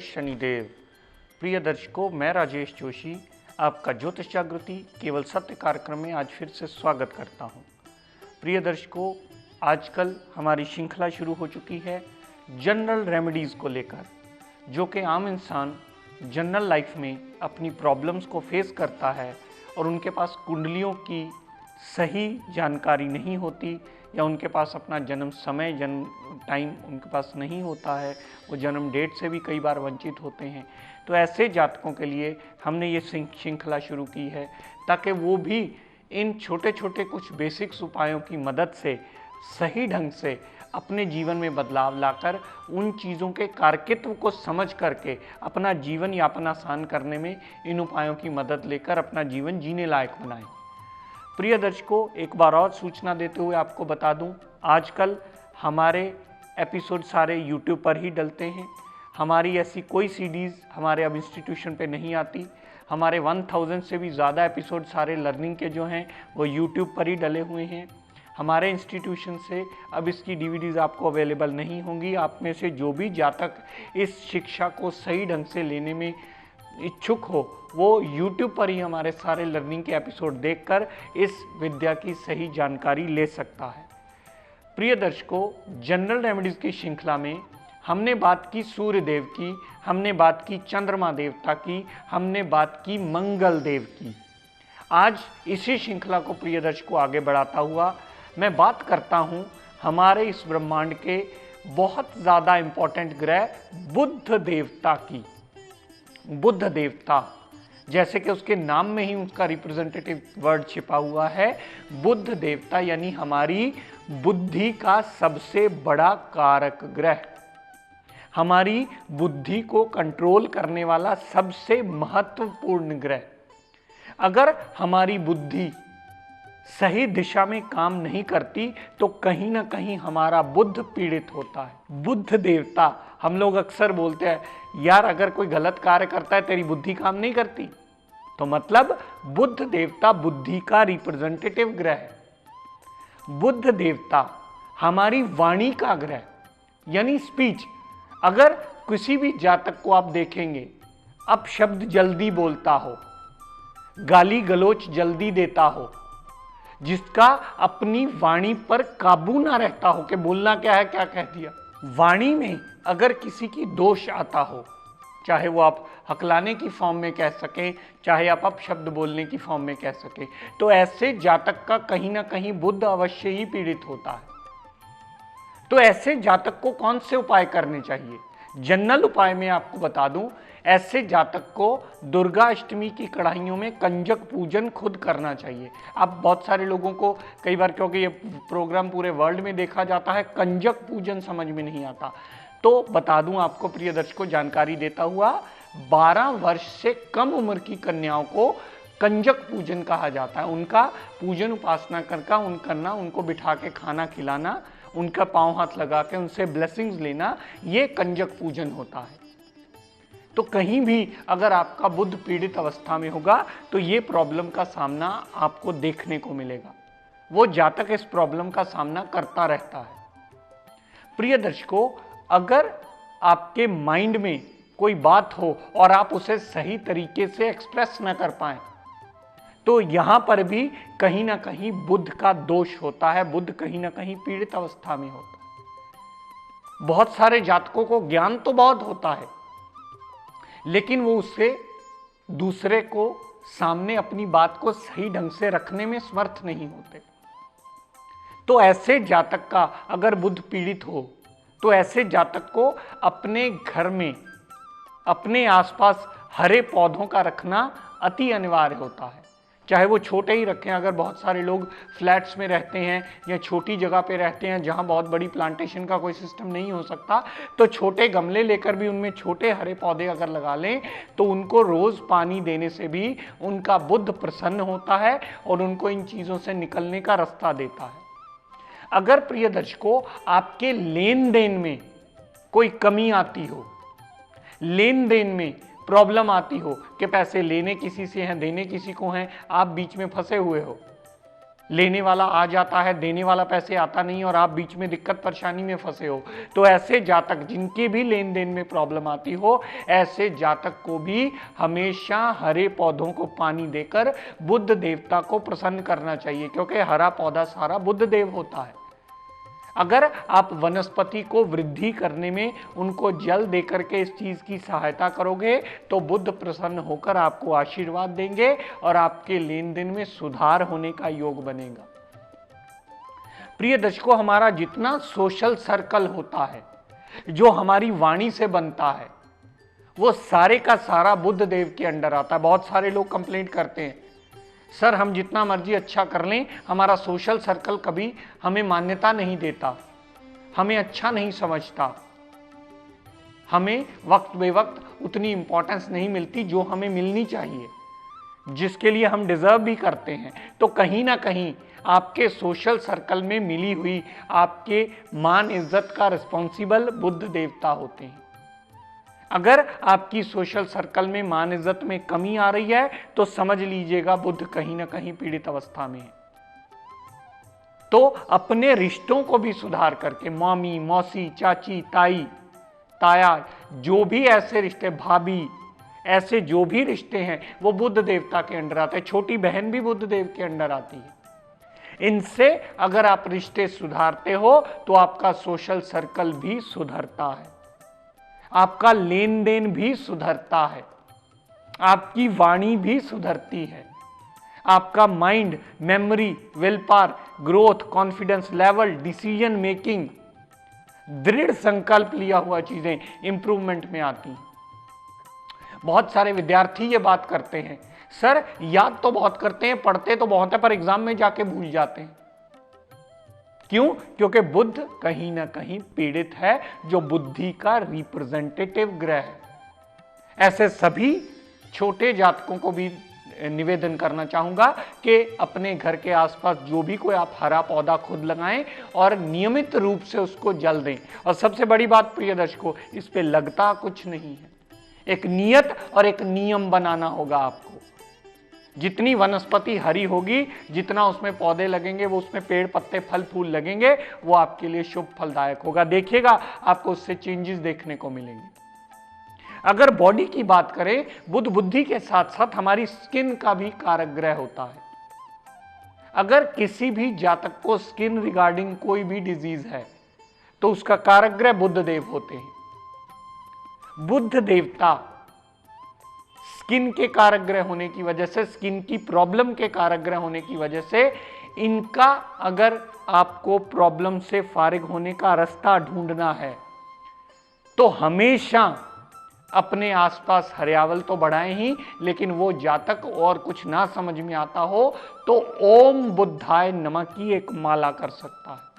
शनिदेव। प्रिय दर्शकों, मैं राजेश जोशी आपका ज्योतिष जागृति केवल सत्य कार्यक्रम में आज फिर से स्वागत करता हूं। प्रिय दर्शकों, आजकल हमारी श्रृंखला शुरू हो चुकी है जनरल रेमेडीज़ को लेकर, जो कि आम इंसान जनरल लाइफ में अपनी प्रॉब्लम्स को फेस करता है और उनके पास कुंडलियों की सही जानकारी नहीं होती या उनके पास अपना जन्म समय जन्म टाइम उनके पास नहीं होता है, वो जन्म डेट से भी कई बार वंचित होते हैं। तो ऐसे जातकों के लिए हमने ये श्रृंखला शुरू की है ताकि वो भी इन छोटे छोटे कुछ बेसिक्स उपायों की मदद से सही ढंग से अपने जीवन में बदलाव लाकर उन चीज़ों के कारकित्व को समझ करके अपना जीवन यापन आसान करने में इन उपायों की मदद लेकर अपना जीवन जीने लायक बनाएं। प्रिय दर्शकों, एक बार और सूचना देते हुए आपको बता दूं, आजकल हमारे एपिसोड सारे यूट्यूब पर ही डलते हैं। हमारी ऐसी कोई सीडीज़ हमारे अब इंस्टीट्यूशन पे नहीं आती। हमारे 1000 से भी ज़्यादा एपिसोड सारे लर्निंग के जो हैं वो यूट्यूब पर ही डले हुए हैं। हमारे इंस्टीट्यूशन से अब इसकी डीवीडीज़ आपको अवेलेबल नहीं होंगी। आप में से जो भी जातक इस शिक्षा को सही ढंग से लेने में इच्छुक हो, वो YouTube पर ही हमारे सारे लर्निंग के एपिसोड देखकर इस विद्या की सही जानकारी ले सकता है। प्रिय दर्शकों, जनरल रेमेडीज़ की श्रृंखला में हमने बात की सूर्य देव की, हमने बात की चंद्रमा देवता की, हमने बात की मंगल देव की। आज इसी श्रृंखला को प्रिय दर्शकों आगे बढ़ाता हुआ मैं बात करता हूँ हमारे इस ब्रह्मांड के बहुत ज़्यादा इम्पोर्टेंट ग्रह बुध देवता की। बुध देवता, जैसे कि उसके नाम में ही उसका रिप्रेजेंटेटिव वर्ड छिपा हुआ है, बुध देवता यानी हमारी बुद्धि का सबसे बड़ा कारक ग्रह, हमारी बुद्धि को कंट्रोल करने वाला सबसे महत्वपूर्ण ग्रह। अगर हमारी बुद्धि सही दिशा में काम नहीं करती तो कहीं ना कहीं हमारा बुद्ध पीड़ित होता है। बुद्ध देवता, हम लोग अक्सर बोलते हैं यार अगर कोई गलत कार्य करता है तेरी बुद्धि काम नहीं करती, तो मतलब बुद्ध देवता बुद्धि का रिप्रेजेंटेटिव ग्रह है। बुद्ध देवता हमारी वाणी का ग्रह यानी स्पीच। अगर किसी भी जातक को आप देखेंगे अब शब्द जल्दी बोलता हो, गाली गलोच जल्दी देता हो, जिसका अपनी वाणी पर काबू ना रहता हो कि बोलना क्या है क्या कह दिया, वाणी में अगर किसी की दोष आता हो, चाहे वो आप हकलाने की फॉर्म में कह सकें, चाहे आप अपशब्द बोलने की फॉर्म में कह सकें, तो ऐसे जातक का कहीं ना कहीं बुद्ध अवश्य ही पीड़ित होता है। तो ऐसे जातक को कौन से उपाय करने चाहिए? जनरल उपाय में आपको बता दूं, ऐसे जातक को दुर्गा अष्टमी की कढ़ाइयों में कंजक पूजन खुद करना चाहिए। अब बहुत सारे लोगों को कई बार, क्योंकि ये प्रोग्राम पूरे वर्ल्ड में देखा जाता है, कंजक पूजन समझ में नहीं आता, तो बता दूं आपको प्रिय दर्शकों, जानकारी देता हुआ, 12 वर्ष से कम उम्र की कन्याओं को कंजक पूजन कहा जाता है। उनका पूजन उपासना करना, उनको बिठा के खाना खिलाना, उनका पांव हाथ लगा के उनसे ब्लेसिंग्स लेना, ये कंजक पूजन होता है। तो कहीं भी अगर आपका बुध पीड़ित अवस्था में होगा तो ये प्रॉब्लम का सामना आपको देखने को मिलेगा। वो जातक इस प्रॉब्लम का सामना करता रहता है। प्रिय दर्शकों, अगर आपके माइंड में कोई बात हो और आप उसे सही तरीके से एक्सप्रेस ना कर पाए, तो यहां पर भी कहीं ना कहीं बुध का दोष होता है, बुध कहीं ना कहीं पीड़ित अवस्था में होता है। बहुत सारे जातकों को ज्ञान तो बहुत होता है, लेकिन वो उससे दूसरे को सामने अपनी बात को सही ढंग से रखने में समर्थ नहीं होते। तो ऐसे जातक का अगर बुध पीड़ित हो तो ऐसे जातक को अपने घर में, अपने आसपास हरे पौधों का रखना अति अनिवार्य होता है। चाहे वो छोटे ही रखें, अगर बहुत सारे लोग फ्लैट्स में रहते हैं या छोटी जगह पे रहते हैं जहां बहुत बड़ी प्लांटेशन का कोई सिस्टम नहीं हो सकता, तो छोटे गमले लेकर भी उनमें छोटे हरे पौधे अगर लगा लें तो उनको रोज पानी देने से भी उनका बुध प्रसन्न होता है और उनको इन चीज़ों से निकलने का रास्ता देता है। अगर प्रिय दर्शकों आपके लेन देन में कोई कमी आती हो, लेन देन में प्रॉब्लम आती हो कि पैसे लेने किसी से हैं, देने किसी को हैं, आप बीच में फंसे हुए हो, लेने वाला आ जाता है, देने वाला पैसे आता नहीं और आप बीच में दिक्कत परेशानी में फंसे हो, तो ऐसे जातक जिनके भी लेन देन में प्रॉब्लम आती हो, ऐसे जातक को भी हमेशा हरे पौधों को पानी देकर बुध देवता को प्रसन्न करना चाहिए, क्योंकि हरा पौधा सारा बुध देव होता है। अगर आप वनस्पति को वृद्धि करने में उनको जल देकर के इस चीज की सहायता करोगे तो बुध प्रसन्न होकर आपको आशीर्वाद देंगे और आपके लेन देन में सुधार होने का योग बनेगा। प्रिय दर्शकों, हमारा जितना सोशल सर्कल होता है, जो हमारी वाणी से बनता है, वो सारे का सारा बुध देव के अंडर आता है। बहुत सारे लोग कंप्लेंट करते हैं, सर हम जितना मर्जी अच्छा कर लें, हमारा सोशल सर्कल कभी हमें मान्यता नहीं देता, हमें अच्छा नहीं समझता, हमें वक्त बेवक्त उतनी इंपॉर्टेंस नहीं मिलती जो हमें मिलनी चाहिए, जिसके लिए हम डिजर्व भी करते हैं। तो कहीं ना कहीं आपके सोशल सर्कल में मिली हुई आपके मान इज्जत का रिस्पॉन्सिबल बुध देवता होते हैं। अगर आपकी सोशल सर्कल में मान इज्जत में कमी आ रही है तो समझ लीजिएगा बुध कहीं ना कहीं पीड़ित अवस्था में है। तो अपने रिश्तों को भी सुधार करके, मामी, मौसी, चाची, ताई, ताया, जो भी ऐसे रिश्ते, भाभी, ऐसे जो भी रिश्ते हैं वो बुध देवता के अंडर आते हैं। छोटी बहन भी बुध देव के अंडर आती है। इनसे अगर आप रिश्ते सुधारते हो तो आपका सोशल सर्कल भी सुधरता है, आपका लेन देन भी सुधरता है, आपकी वाणी भी सुधरती है, आपका mind, memory, will power, growth, confidence level, decision making, दृढ़ संकल्प लिया हुआ चीजें इंप्रूवमेंट में आती हैं। बहुत सारे विद्यार्थी ये बात करते हैं, सर याद तो बहुत करते हैं, पढ़ते तो बहुत है, पर एग्जाम में जाके भूल जाते हैं। क्यों? क्योंकि बुध कहीं ना कहीं पीड़ित है, जो बुद्धि का रिप्रेजेंटेटिव ग्रह है। ऐसे सभी छोटे जातकों को भी निवेदन करना चाहूंगा कि अपने घर के आसपास जो भी कोई आप हरा पौधा खुद लगाएं और नियमित रूप से उसको जल दें। और सबसे बड़ी बात प्रिय दर्शकों, इस पे लगता कुछ नहीं है, एक नियत और एक नियम बनाना होगा आपको। जितनी वनस्पति हरी होगी, जितना उसमें पौधे लगेंगे, वो उसमें पेड़ पत्ते फल फूल लगेंगे, वो आपके लिए शुभ फलदायक होगा। देखिएगा आपको उससे चेंजेस देखने को मिलेंगे। अगर बॉडी की बात करें, बुध बुद्धि के साथ साथ हमारी स्किन का भी कारक ग्रह होता है। अगर किसी भी जातक को स्किन रिगार्डिंग कोई भी डिजीज है तो उसका कारक ग्रह बुध देव होते हैं। बुध देवता स्किन के कारक ग्रह होने की वजह से, स्किन की प्रॉब्लम के कारक ग्रह होने की वजह से, इनका अगर आपको प्रॉब्लम से फारिग होने का रास्ता ढूंढना है तो हमेशा अपने आसपास हरियावल तो बढ़ाएं ही, लेकिन वो जातक और कुछ ना समझ में आता हो तो ओम बुद्धाय नमः की एक माला कर सकता है।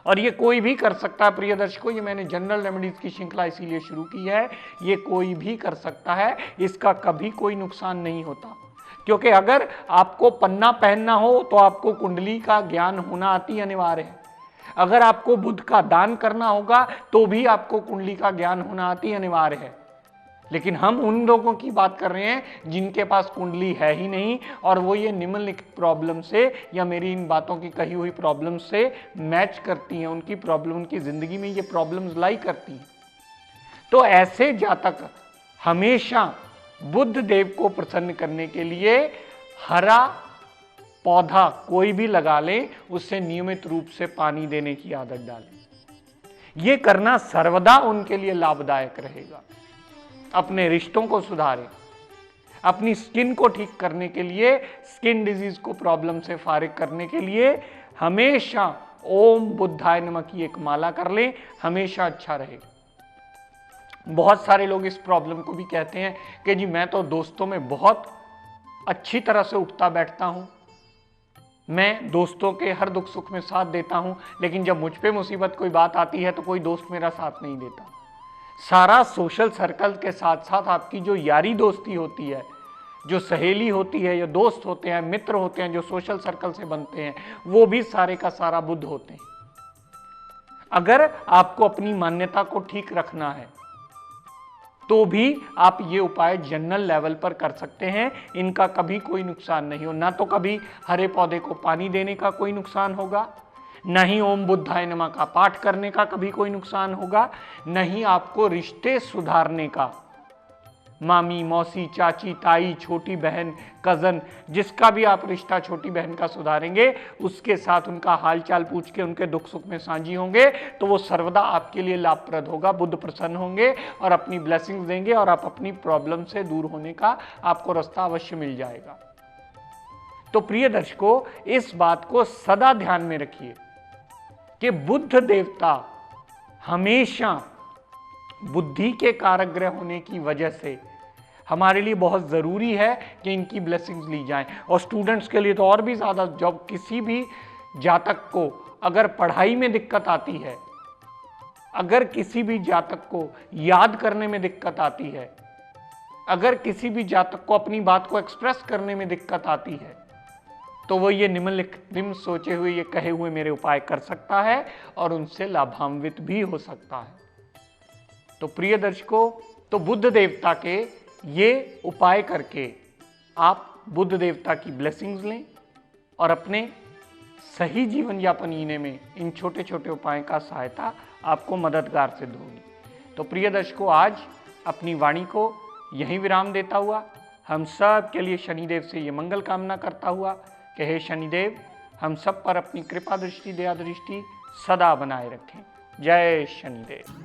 और ये कोई भी कर सकता है प्रिय दर्शकों, ये मैंने जनरल रेमेडीज की श्रृंखला इसीलिए शुरू की है, ये कोई भी कर सकता है, इसका कभी कोई नुकसान नहीं होता। क्योंकि अगर आपको पन्ना पहनना हो तो आपको कुंडली का ज्ञान होना अति अनिवार्य है। अगर आपको बुध का दान करना होगा तो भी आपको कुंडली का ज्ञान होना अति अनिवार्य है। लेकिन हम उन लोगों की बात कर रहे हैं जिनके पास कुंडली है ही नहीं, और वो ये निम्नलिखित प्रॉब्लम से या मेरी इन बातों की कही हुई प्रॉब्लम से मैच करती हैं, उनकी प्रॉब्लम, उनकी जिंदगी में ये प्रॉब्लम्स लाई करती हैं। तो ऐसे जातक हमेशा बुध देव को प्रसन्न करने के लिए हरा पौधा कोई भी लगा लें, उससे नियमित रूप से पानी देने की आदत डालें। यह करना सर्वदा उनके लिए लाभदायक रहेगा। अपने रिश्तों को सुधारें, अपनी स्किन को ठीक करने के लिए, स्किन डिजीज को प्रॉब्लम से फारिग करने के लिए हमेशा ओम बुद्धाय नमः की एक माला कर लें, हमेशा अच्छा रहेगा। बहुत सारे लोग इस प्रॉब्लम को भी कहते हैं कि जी मैं तो दोस्तों में बहुत अच्छी तरह से उठता बैठता हूं, मैं दोस्तों के हर दुख सुख में साथ देता हूं, लेकिन जब मुझ पे मुसीबत कोई बात आती है तो कोई दोस्त मेरा साथ नहीं देता। सारा सोशल सर्कल के साथ साथ आपकी जो यारी दोस्ती होती है, जो सहेली होती है, या दोस्त होते हैं, मित्र होते हैं, जो सोशल सर्कल से बनते हैं, वो भी सारे का सारा बुध होते हैं। अगर आपको अपनी मान्यता को ठीक रखना है, तो भी आप ये उपाय जनरल लेवल पर कर सकते हैं। इनका कभी कोई नुकसान नहीं हो, ना तो कभी हरे पौधे को पानी देने का कोई नुकसान होगा, न ही ओम बुद्धाय नमः का पाठ करने का कभी कोई नुकसान होगा, न ही आपको रिश्ते सुधारने का, मामी, मौसी, चाची, ताई, छोटी बहन, कजन, जिसका भी आप रिश्ता छोटी बहन का सुधारेंगे, उसके साथ उनका हालचाल पूछ के उनके दुख सुख में साझी होंगे, तो वो सर्वदा आपके लिए लाभप्रद होगा। बुद्ध प्रसन्न होंगे और अपनी ब्लेसिंग्स देंगे और आप अपनी प्रॉब्लम से दूर होने का आपको रास्ता अवश्य मिल जाएगा। तो प्रिय दर्शकों, इस बात को सदा ध्यान में रखिए कि बुद्ध देवता हमेशा बुद्धि के कारक ग्रह होने की वजह से हमारे लिए बहुत ज़रूरी है कि इनकी ब्लेसिंग्स ली जाएं। और स्टूडेंट्स के लिए तो और भी ज़्यादा, जब किसी भी जातक को अगर पढ़ाई में दिक्कत आती है, अगर किसी भी जातक को याद करने में दिक्कत आती है, अगर किसी भी जातक को अपनी बात को एक्सप्रेस करने में दिक्कत आती है, तो वो ये निम्न सोचे हुए, ये कहे हुए मेरे उपाय कर सकता है और उनसे लाभान्वित भी हो सकता है। तो प्रिय दर्शकों, तो बुद्ध देवता के ये उपाय करके आप बुद्ध देवता की ब्लेसिंग्स लें और अपने सही जीवन यापन जीने में इन छोटे छोटे उपायों का सहायता आपको मददगार सिद्ध होगी। तो प्रिय दर्शकों, आज अपनी वाणी को यहीं विराम देता हुआ हम सब के लिए शनिदेव से ये मंगल कामना करता हुआ कि हे शनिदेव, हम सब पर अपनी कृपा दृष्टि, दया दृष्टि सदा बनाए रखें। जय शनिदेव।